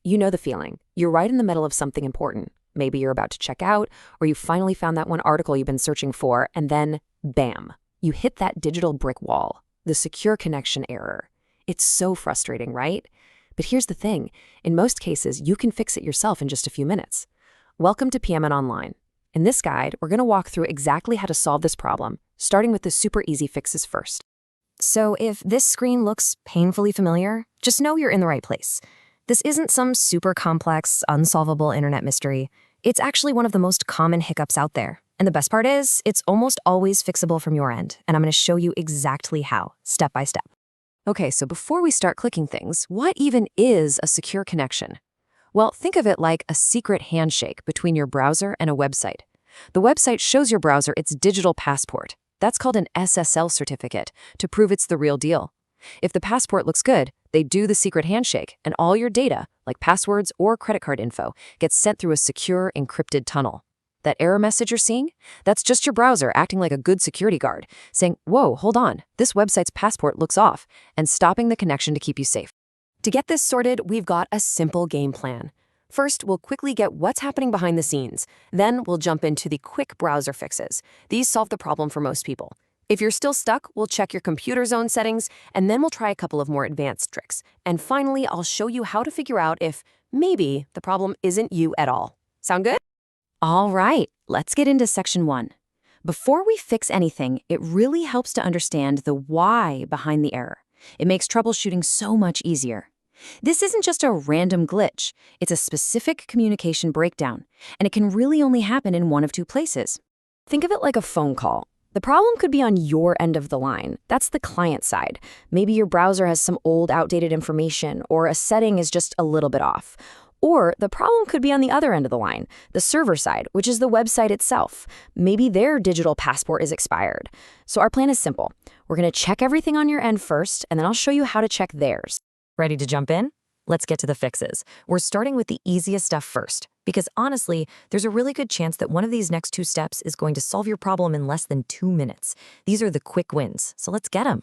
You know the feeling. You're right in the middle of something important. Maybe you're about to check out, or you finally found that one article you've been searching for, and then, bam, you hit that digital brick wall, the secure connection error. It's so frustrating, right? But here's the thing. In most cases, you can fix it yourself in just a few minutes. Welcome to PMN Online. In this guide, we're going to walk through exactly how to solve this problem, starting with the super easy fixes first. So if this screen looks painfully familiar, just know you're in the right place. This isn't some super complex, unsolvable internet mystery. It's actually one of the most common hiccups out there. And the best part is, it's almost always fixable from your end, and I'm going to show you exactly how, step by step. Okay, so before we start clicking things, what even is a secure connection? Well, think of it like a secret handshake between your browser and a website. The website shows your browser its digital passport. That's called an SSL certificate to prove it's the real deal. If the passport looks good, they do the secret handshake, and all your data, like passwords or credit card info, gets sent through a secure, encrypted tunnel. That error message you're seeing? That's just your browser acting like a good security guard, saying, whoa, hold on, this website's passport looks off, and stopping the connection to keep you safe. To get this sorted, we've got a simple game plan. First, we'll quickly get what's happening behind the scenes. Then we'll jump into the quick browser fixes. These solve the problem for most people. If you're still stuck, we'll check your computer's own settings, and then we'll try a couple of more advanced tricks. And finally, I'll show you how to figure out if maybe the problem isn't you at all. Sound good? All right, let's get into section 1. Before we fix anything, it really helps to understand the why behind the error. It makes troubleshooting so much easier. This isn't just a random glitch. It's a specific communication breakdown, and it can really only happen in one of two places. Think of it like a phone call. The problem could be on your end of the line. That's the client side. Maybe your browser has some old, outdated information, or a setting is just a little bit off. Or the problem could be on the other end of the line, the server side, which is the website itself. Maybe their digital passport is expired. So our plan is simple. We're going to check everything on your end first, and then I'll show you how to check theirs. Ready to jump in? Let's get to the fixes. We're starting with the easiest stuff first, because honestly, there's a really good chance that one of these next two steps is going to solve your problem in less than 2 minutes. These are the quick wins, so let's get them.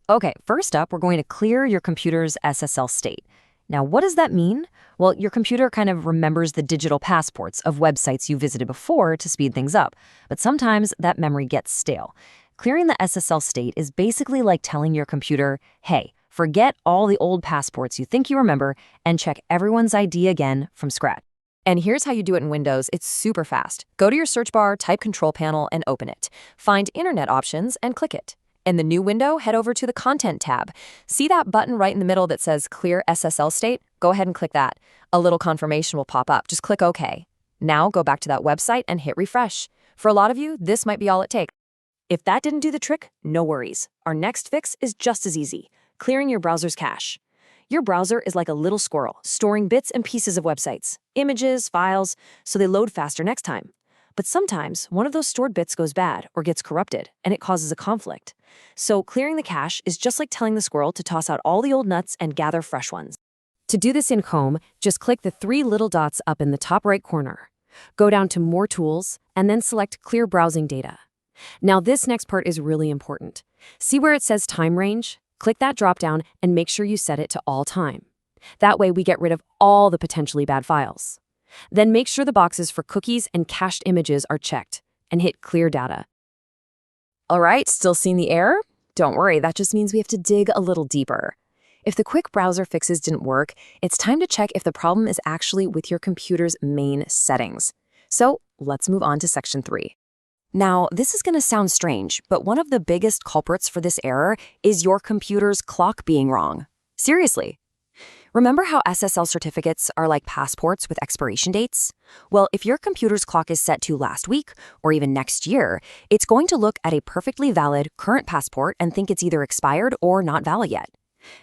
Okay, first up, we're going to clear your computer's SSL state. Now, what does that mean? Well, your computer kind of remembers the digital passports of websites you visited before to speed things up, but sometimes that memory gets stale. Clearing the SSL state is basically like telling your computer, hey, forget all the old passports you think you remember and check everyone's ID again from scratch. And here's how you do it in Windows. It's super fast. Go to your search bar, type Control Panel, and open it. Find Internet Options and click it. In the new window, head over to the Content tab. See that button right in the middle that says Clear SSL State? Go ahead and click that. A little confirmation will pop up. Just click OK. Now go back to that website and hit refresh. For a lot of you, this might be all it takes. If that didn't do the trick, no worries. Our next fix is just as easy. Clearing your browser's cache. Your browser is like a little squirrel, storing bits and pieces of websites, images, files, so they load faster next time. But sometimes, one of those stored bits goes bad or gets corrupted, and it causes a conflict. So clearing the cache is just like telling the squirrel to toss out all the old nuts and gather fresh ones. To do this in Home, just click the 3 little dots up in the top right corner. Go down to More Tools, and then select Clear Browsing Data. Now this next part is really important. See where it says Time Range? Click that dropdown and make sure you set it to all time. That way we get rid of all the potentially bad files. Then make sure the boxes for cookies and cached images are checked, and hit Clear Data. All right, still seeing the error? Don't worry, that just means we have to dig a little deeper. If the quick browser fixes didn't work, it's time to check if the problem is actually with your computer's main settings. So let's move on to section 3. Now, this is going to sound strange, but one of the biggest culprits for this error is your computer's clock being wrong. Seriously. Remember how SSL certificates are like passports with expiration dates? Well, if your computer's clock is set to last week or even next year, it's going to look at a perfectly valid current passport and think it's either expired or not valid yet.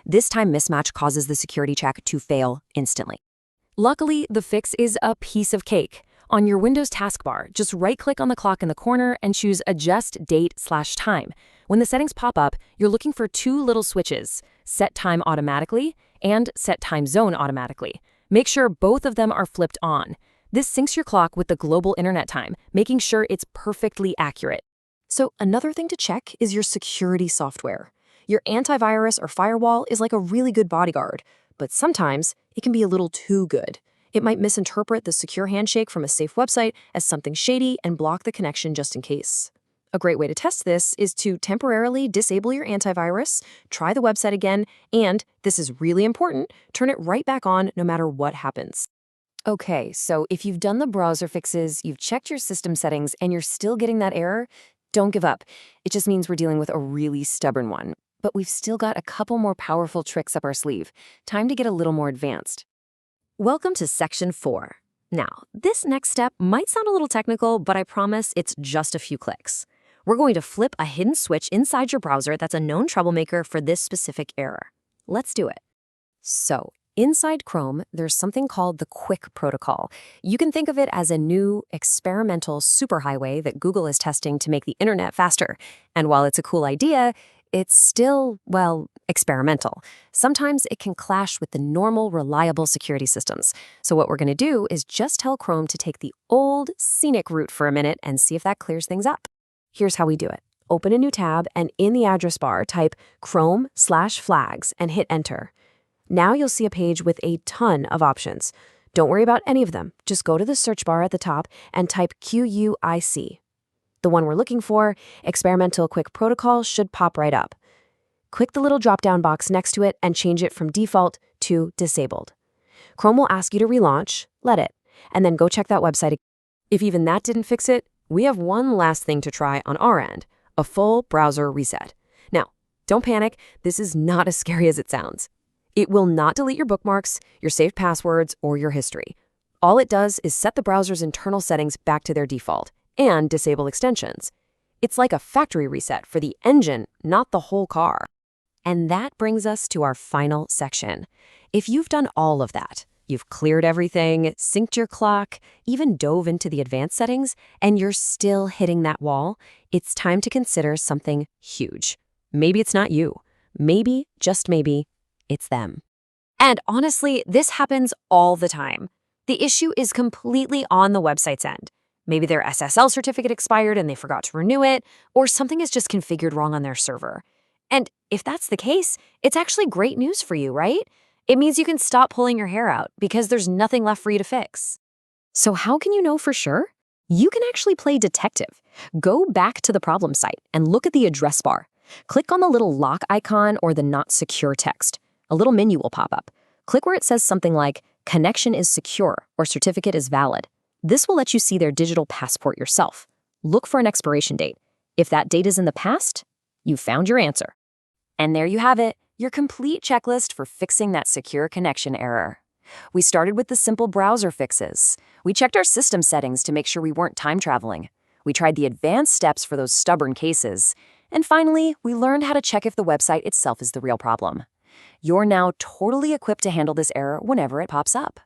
This time mismatch causes the security check to fail instantly. Luckily, the fix is a piece of cake. On your Windows taskbar, just right-click on the clock in the corner and choose Adjust Date/Time. When the settings pop up, you're looking for 2 little switches, Set Time Automatically and Set Time Zone Automatically. Make sure both of them are flipped on. This syncs your clock with the global internet time, making sure it's perfectly accurate. So another thing to check is your security software. Your antivirus or firewall is like a really good bodyguard, But sometimes it can be a little too good. It might misinterpret the secure handshake from a safe website as something shady and block the connection just in case. A great way to test this is to temporarily disable your antivirus, try the website again, and, this is really important, turn it right back on no matter what happens. Okay, so if you've done the browser fixes, you've checked your system settings, and you're still getting that error, don't give up. It just means we're dealing with a really stubborn one. But we've still got a couple more powerful tricks up our sleeve. Time to get a little more advanced. Welcome to Section 4. Now, this next step might sound a little technical, but I promise it's just a few clicks. We're going to flip a hidden switch inside your browser that's a known troublemaker for this specific error. Let's do it. So, inside Chrome, there's something called the Quick protocol. You can think of it as a new experimental superhighway that Google is testing to make the internet faster. And while it's a cool idea, it's still, well, experimental. Sometimes it can clash with the normal, reliable security systems. So what we're going to do is just tell Chrome to take the old, scenic route for a minute and see if that clears things up. Here's how we do it. Open a new tab and in the address bar, type chrome/flags and hit enter. Now you'll see a page with a ton of options. Don't worry about any of them. Just go to the search bar at the top and type QUIC. The one we're looking for, Experimental Quick Protocol, should pop right up. Click the little drop-down box next to it and change it from default to disabled. Chrome will ask you to relaunch, let it, and then go check that website again. If even that didn't fix it, we have one last thing to try on our end, a full browser reset. Now, don't panic, this is not as scary as it sounds. It will not delete your bookmarks, your saved passwords, or your history. All it does is set the browser's internal settings back to their default and disable extensions. It's like a factory reset for the engine, not the whole car. And that brings us to our final section. If you've done all of that, you've cleared everything, synced your clock, even dove into the advanced settings, and you're still hitting that wall, it's time to consider something huge. Maybe it's not you. Maybe, just maybe, it's them. And honestly, this happens all the time. The issue is completely on the website's end. Maybe their SSL certificate expired and they forgot to renew it, or something is just configured wrong on their server. And if that's the case, it's actually great news for you, right? It means you can stop pulling your hair out because there's nothing left for you to fix. So how can you know for sure? You can actually play detective. Go back to the problem site and look at the address bar. Click on the little lock icon or the not secure text. A little menu will pop up. Click where it says something like connection is secure or certificate is valid. This will let you see their digital passport yourself. Look for an expiration date. If that date is in the past, you've found your answer. And there you have it, your complete checklist for fixing that secure connection error. We started with the simple browser fixes. We checked our system settings to make sure we weren't time traveling. We tried the advanced steps for those stubborn cases. And finally, we learned how to check if the website itself is the real problem. You're now totally equipped to handle this error whenever it pops up.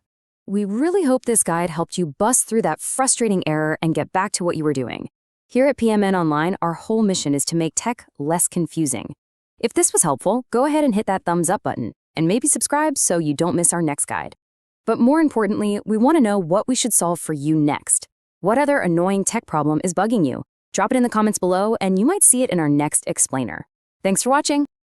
We really hope this guide helped you bust through that frustrating error and get back to what you were doing. Here at PMN Online, our whole mission is to make tech less confusing. If this was helpful, go ahead and hit that thumbs up button, and maybe subscribe so you don't miss our next guide. But more importantly, we want to know what we should solve for you next. What other annoying tech problem is bugging you? Drop it in the comments below, and you might see it in our next explainer. Thanks for watching.